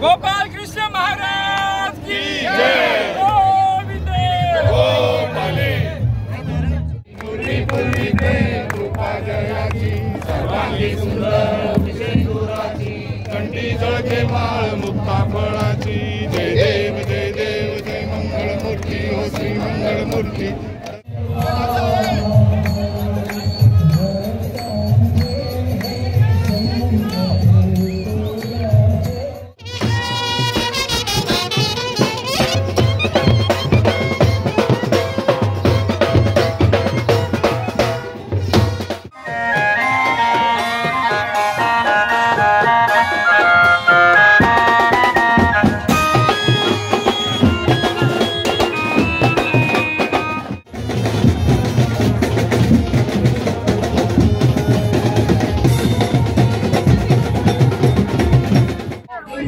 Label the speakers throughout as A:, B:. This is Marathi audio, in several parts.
A: गोपाल कृष्ण महाराज की जय। गोविंदे गोपाले पूर्वी पूर्वी कृपा जयाची सर्वांगी सुंदर विशेषुराची कंठी जळके माळ मुक्ता फळाची जय देव जय देव जय मंगळमूर्ती हो श्री मंगळमूर्ती।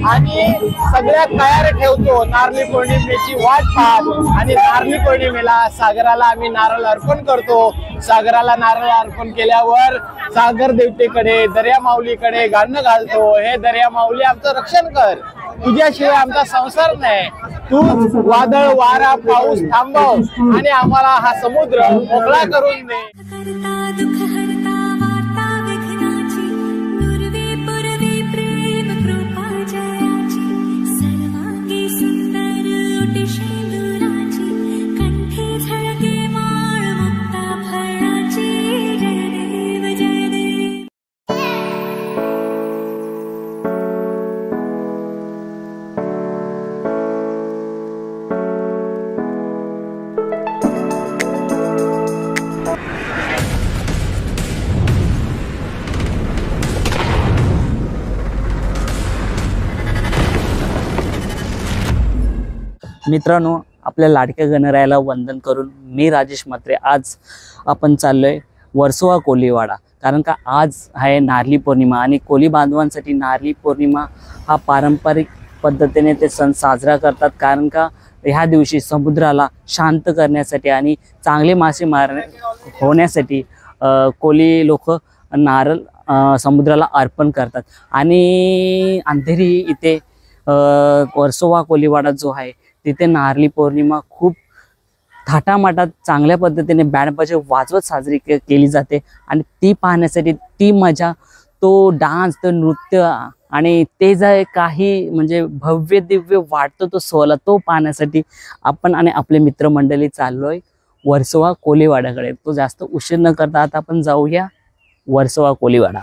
B: आणि सगळ्यात तयार ठेवतो नारळी पौर्णिमेची वाट पाहत आणि नारळी पौर्णिमेला सागराला आम्ही नारळ अर्पण करतो। सागराला नारळ अर्पण केल्यावर सागर देवतेकडे दर्या माऊलीकडे गाणं घालतो, हे दर्या माऊली आमचं रक्षण कर, तुझ्याशिवाय आमचा संसार नाही, तू वादळ वारा पाऊस थांबव आणि आम्हाला हा समुद्र मोकळा करून दे।
C: मित्रांनो, आपल्या लाडक्या गणरायाला वंदन करून मी राजेश म्हात्रे आज आपण चाललोय वर्सोवा कोलीवाडा, कारण का आज आहे नारळी पौर्णिमा आणि कोली बांधवांसाठी नारळी पौर्णिमा हा पारंपरिक पद्धतीने ते सण साजरा करतात। कारण का ह्या दिवशी समुद्राला शांत करण्यासाठी आणि चांगले मासे होण्यासाठी कोली लोक नारळ समुद्राला अर्पण करतात। आणि अंधेरी इथे वर्सोवा कोलीवाडा जो आहे तिथे नारळी पौर्णिमा खूप थाटामाटात चांगल्या पद्धतीने बँड बाजे वाजवत साजरी केली जाते। आणि ती पाहण्यासाठी ती मजा, तो डान्स, तो नृत्य आणि ते जे काही म्हणजे भव्य दिव्य वाटतो तो सोहळा, तो पाहण्यासाठी आपण आणि आपले मित्रमंडळी चाललोय वर्सोवा कोलीवाड्याकडे। तो जास्त उशीर न करता आता आपण जाऊया वर्सोवा कोलीवाडा।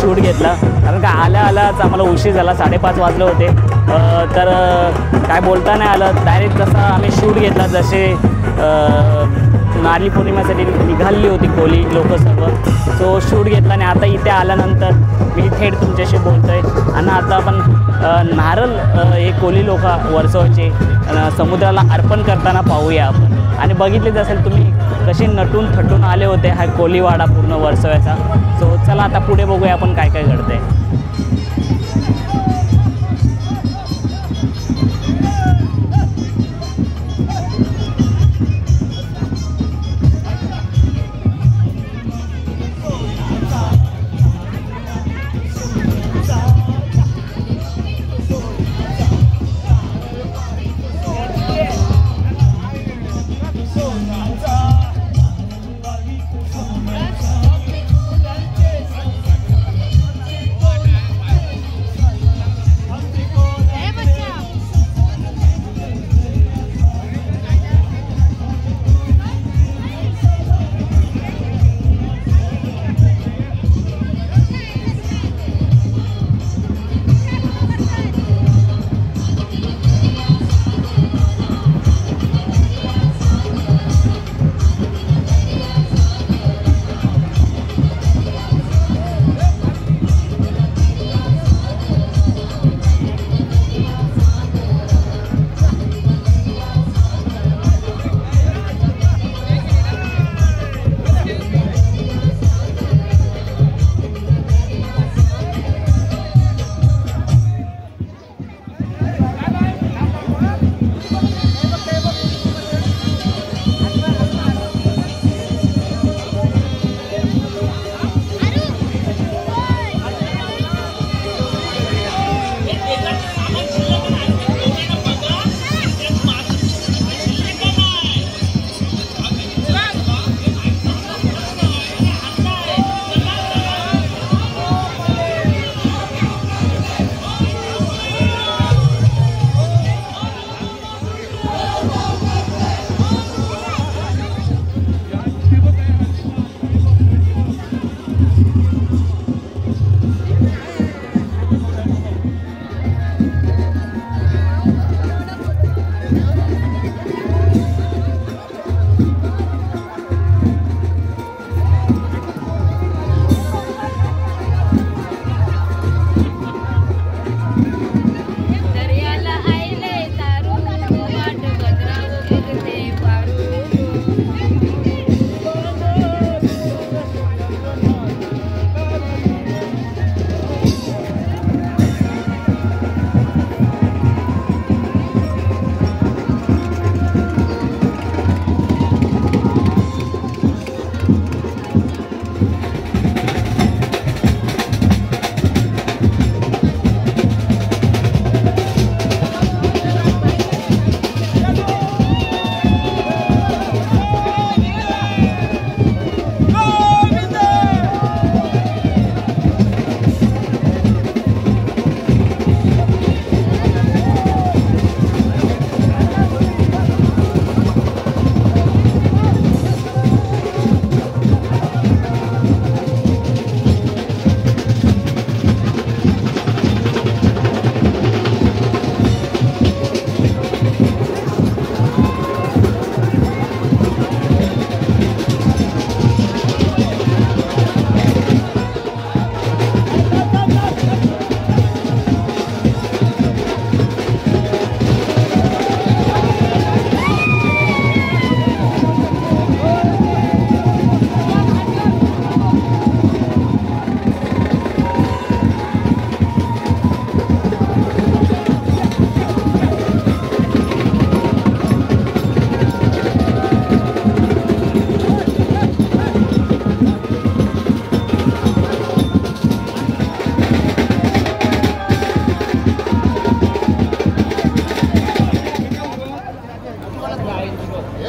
C: शूट घेतला, कारण का आल्या आल्याच आम्हाला उशीर झाला, 5:30 वाजले होते. तर काय बोलता नाही आलं, डायरेक्ट जसं आम्ही शूट घेतला. जसे नारळी पौर्णिमेसाठी निघाली होती कोली लोक सर्व, सो शूट घेतला. आणि आता इथे आल्यानंतर मी थेट तुमच्याशी बोलतो आहे. आणि आता आपण नारळ हे कोली लोक वर्सोवाचे समुद्राला अर्पण करताना पाहूया आपण. आणि बघितलेच असेल तुम्ही कसे नटून थटून आले होते हा कोलीवाडा पूर्ण वर्सोव्याचा. सो चला आता पुढे बघूया आपण काय काय घडतंय.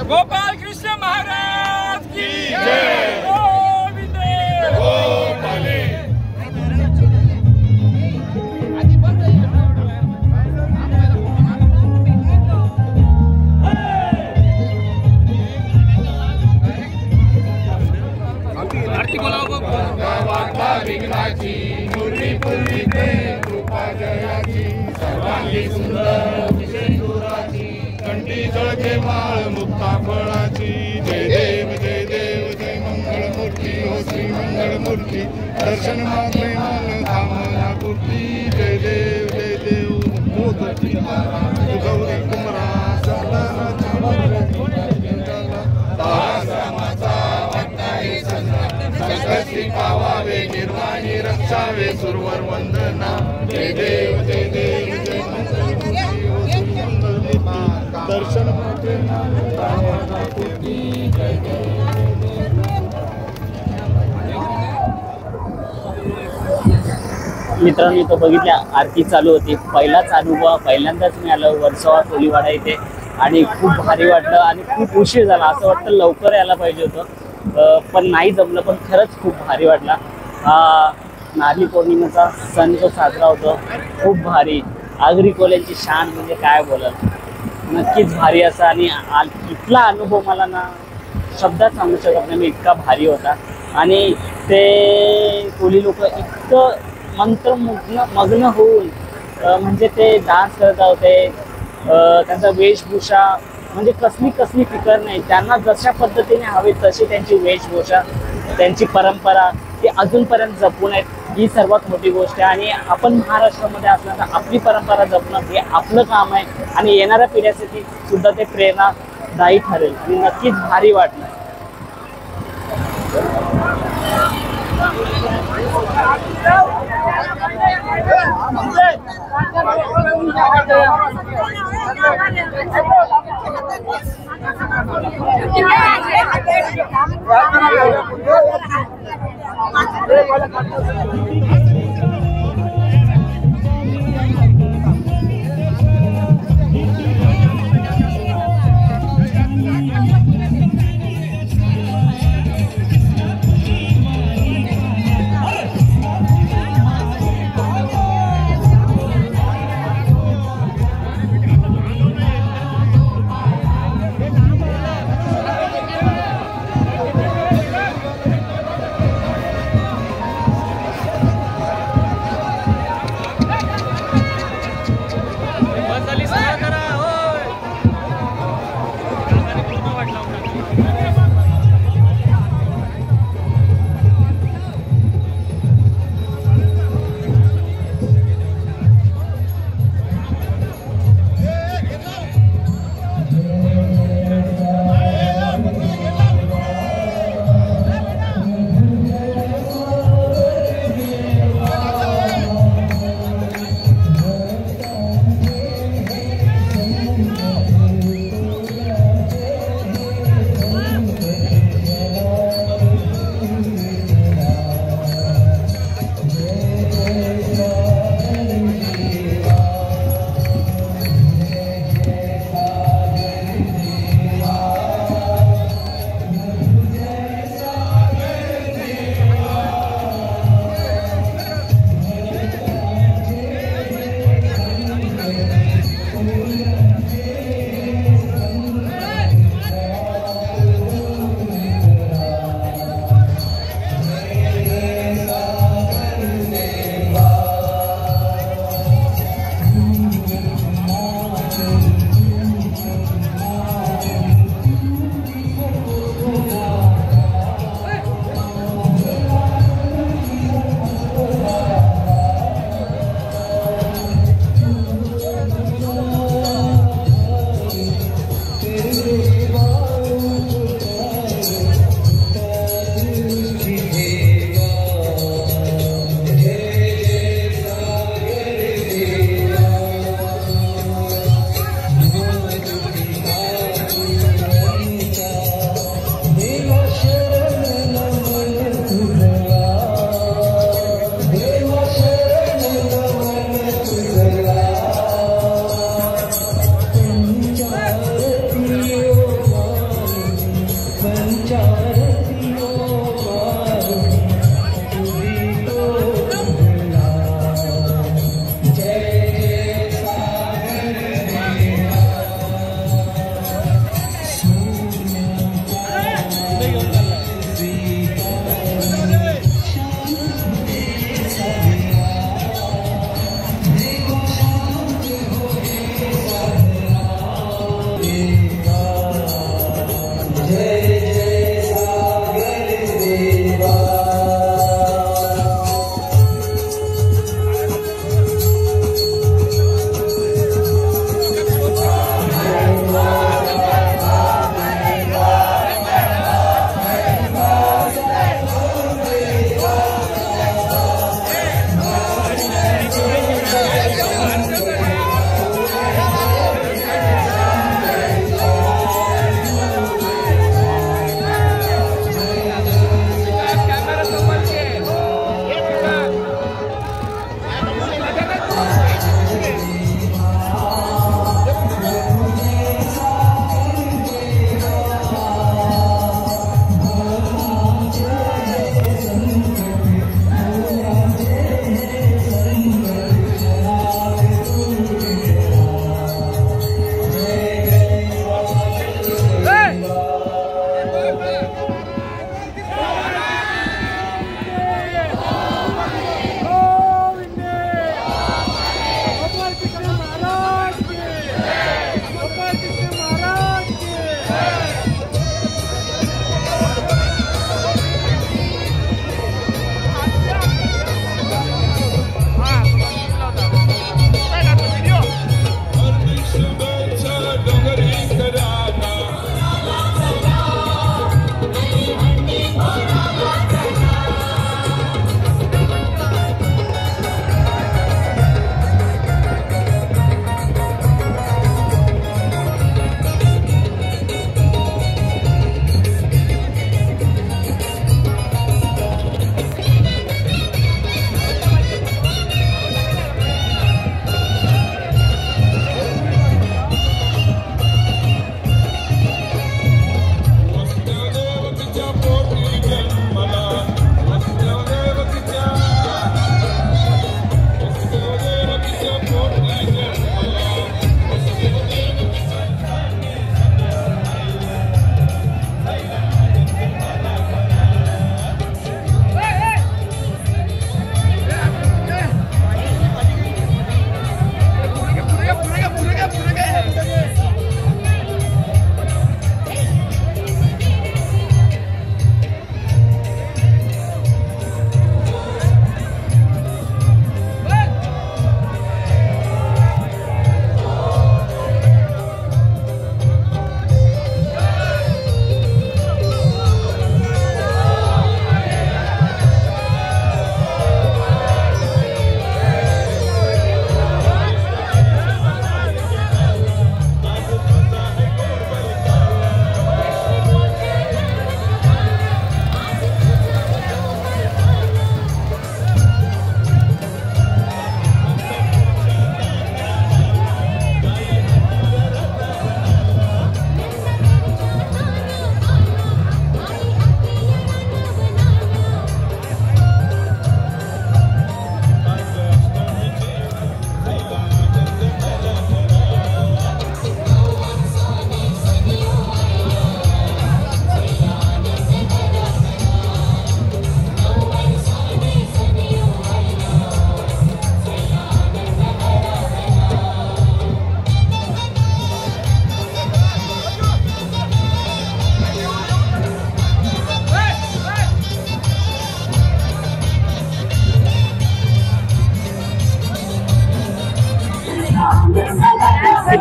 A: गोपाल कृष्ण महाराज की जय। गोविंदे गोपाले। आरती बोलावं.
D: कंठी जळके माळ मुक्ता फळाची जय देव जय देव जय मंगळमूर्ती हो श्री मंगळमूर्ती दर्शन मात्रे मन कामना पूर्ती जय देव मोदकी गौरी कुमरा संकष्टी पावावे निर्वाणी रक्षावे सुरवर वंदना जय देव जय देव जय दर्शन
C: मित्रांनो इथं बघितल्या आरती चालू होती. पहिलाच अनुभव, पहिल्यांदाच मी आलो वर्सोवा कोलीवाडा इथे आणि खूप भारी वाटलं आणि खूप उशीर झाला. असं वाटतं लवकर यायला पाहिजे होतं, पण नाही जमलं. पण खरंच खूप भारी वाटला. नारळी पौर्णिमेचा सण जो साजरा होतो खूप भारी. आगरी कोल्यांची शान म्हणजे काय बोलाल, नक्कीच भारी असा. आणि इथला अनुभव मला ना शब्दात सांगू शकत नाही मी, इतका भारी होता. आणि ते कोली लोक इतकं मग्न होऊन म्हणजे ते डान्स करत होते. त्यांचा वेशभूषा म्हणजे कसली फिकर नाही. त्यांना जशा पद्धतीने हवी तशी त्यांची वेशभूषा, त्यांची परंपरा ती अजूनपर्यंत जपून आहेत. ही सर्वात मोठी गोष्ट आहे. आणि आपण महाराष्ट्रामध्ये असल्यानं आपली परंपरा जपणं हे आपलं काम आहे. आणि येणाऱ्या पिढ्यासाठी सुद्धा ते प्रेरणादायी ठरेल आणि नक्कीच भारी वाटलं.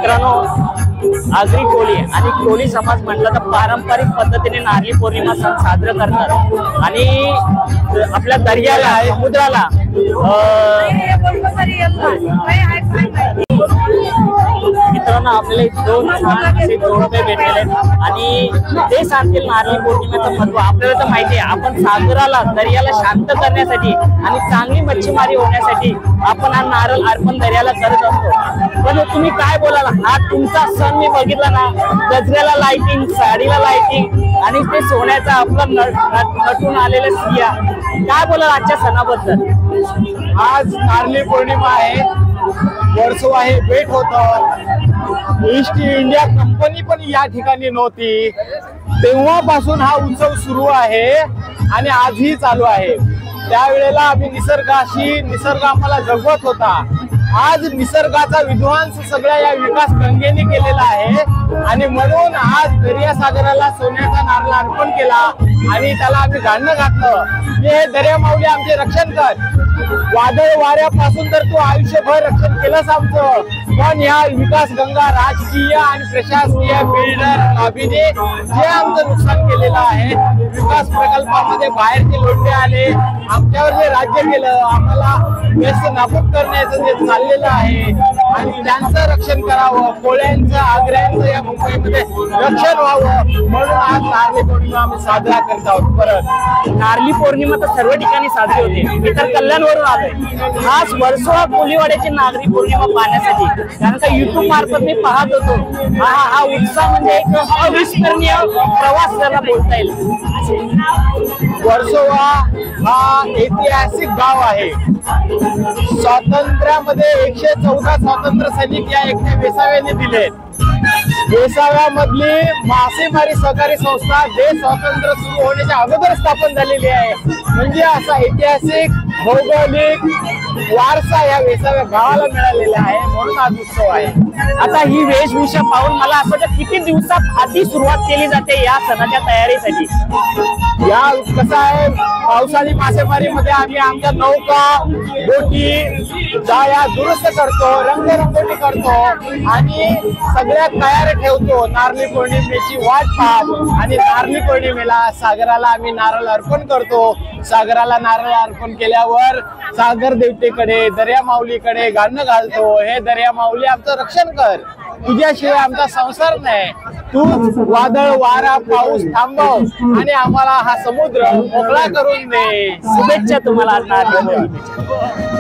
C: मित्रांनो, आगरी कोळी आणि कोळी समाज म्हटलं तर पारंपरिक पद्धतीने नारळी पौर्णिमा सण साजरा करतात आणि आपल्या दर्याला समुद्राला मित्रांनो आपल्याला दोन असे जोडपे भेटलेले आहेत आणि ते सांगतील नारळी पौर्णिमेचं महत्व. आपल्याला तर माहिती आहे, आपण सागराला दर्याला शांत करण्यासाठी आणि चांगली मच्छीमारी होण्यासाठी आपण हा नारळ अर्पण दर्याला करत असतो. पण तुम्ही काय बोलाल, हा तुमचा सण मी बघितला ना, गजऱ्याला लाइटिंग, साडीला लाइटिंग आणि ते सोन्याचा आपलं नटून आलेलं सिया, काय बोलाल आजच्या सणाबद्दल?
B: आज नारळी पौर्णिमा आहे, वर्सोवा हे भेट होतं. ईस्ट इंडिया कंपनी पण या ठिकाणी नव्हती, तेव्हापासून हा उत्सव सुरू आहे आणि आजही चालू आहे. त्यावेळेला आम्ही निसर्ग आम्हाला जगवत होता. आज निसर्गाचा विध्वंस सगळ्या या विकास गंगेने केलेला आहे आणि म्हणून आज दर्यासागराला सोन्याचा नारळ अर्पण केला आणि त्याला आम्ही गाणं घातलं, हे दर्या माऊली आमचे रक्षण कर. वादळ वाऱ्यापासून तर तू आयुष्यभर रक्षण केलंच आमचं, पण ह्या विकास गंगा राजकीय आणि प्रशासकीय बिल्डर लॉबीने जे आमचं नुकसान केलेलं आहे, विकास प्रकल्पामध्ये बाहेरचे लोटे आले, आमच्यावर जे राज्य केलं, आम्हाला व्यस्त नाबूद करण्याचं जे चाललेलं आहे आणि त्यांचं रक्षण करावं, कोळ्यांचं आग्र्यांचं या मुंबईमध्ये रक्षण व्हावं, म्हणून आज नारळी पौर्णिमा आम्ही साजरा करत आहोत. परत
C: नारळी पौर्णिमा तर सर्व ठिकाणी साजरी होते, मी तर कल्याणवरून आलोय खास वर्सोवा कोळीवाड्याची नारळी पौर्णिमा पाहण्यासाठी, कारण का युट्यूब मार्फत मी पाहत होतो. हा उत्साह म्हणजे एक अविस्मरणीय प्रवास त्याला बोलता येईल.
B: वर्सोवा हा ऐतिहासिक गाव आहे. स्वातंत्र्यामध्ये 114 स्वातंत्र्य सैनिक या एकट्या वेसाव्याने दिले. वेसाव्यामधली मासेमारी सहकारी संस्था देश स्वातंत्र्य सुरू होण्याच्या अगोदर स्थापन झालेली आहे. म्हणजे असा ऐतिहासिक भौगोलिक वारसा या वेसाव्या गावाला मिळालेला आहे, म्हणून आज उत्सव आहे.
C: आता ही वेशभूषा पाहून मला असं वाटतं किती दिवसात आधी सुरुवात केली जाते या सणाच्या तयारीसाठी?
B: या कसं आहे, पावसाळी मासेमारीमध्ये आम्ही आमच्या नौका बोटी जाळ्या दुरुस्त करतो, रंगरंगोटी करतो आणि सगळ्या तयार ठेवतो नारळी पौर्णिमेची वाट पाहत. आणि नारळी पौर्णिमेला सागराला आम्ही नारळ अर्पण करतो. सागराला नारळ अर्पण केल्यावर सागर देवतेकडे, दर्या माऊलीकडे गाणं घालतो, हे दर्या माऊली आमचं रक्षण कर, तुझ्याशिवाय आमचा संसार नाही, तू वादळ वारा पाऊस थांबव आणि आम्हाला हा समुद्र मोकळा करून दे.
C: शुभेच्छा तुम्हाला नारळी पौर्णिमेच्या.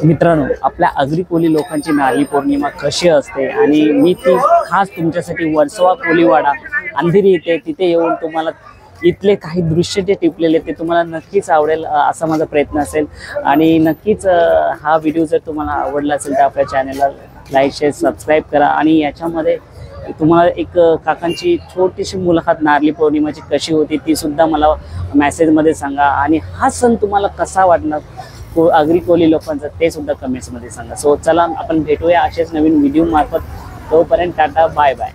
C: मित्रांनो, आपल्या आगरी कोली लोकांची नारळी पौर्णिमा कशी असते आणि मी ती खास तुमच्यासाठी वर्सोवा कोलीवाडा अंधेरी येते तिथे येऊन तुम्हाला इथले काही दृश्य जे टिपलेले ते तुम्हाला नक्कीच आवडेल असा माझा प्रयत्न असेल। आणि नक्कीच हा व्हिडिओ जर तुम्हाला आवडला असेल तर आपल्या चॅनलला लाईक शेअर सबस्क्राईब करा। आणि याच्यामध्ये तुम्हाला एक काकांची छोटीशी मुलाखत नारळी पौर्णिमाची कशी होती ती सुद्धा मला मेसेजमध्ये सांगा। आणि हा सण तुम्हाला कसा वाटणार आगरी कोली लोकांचा ते सुद्धा कमेंट्समध्ये सांगा। सो चला आपण भेटूया असेच नवीन व्हिडिओ मार्फत। तोपर्यंत टाटा बाय बाय।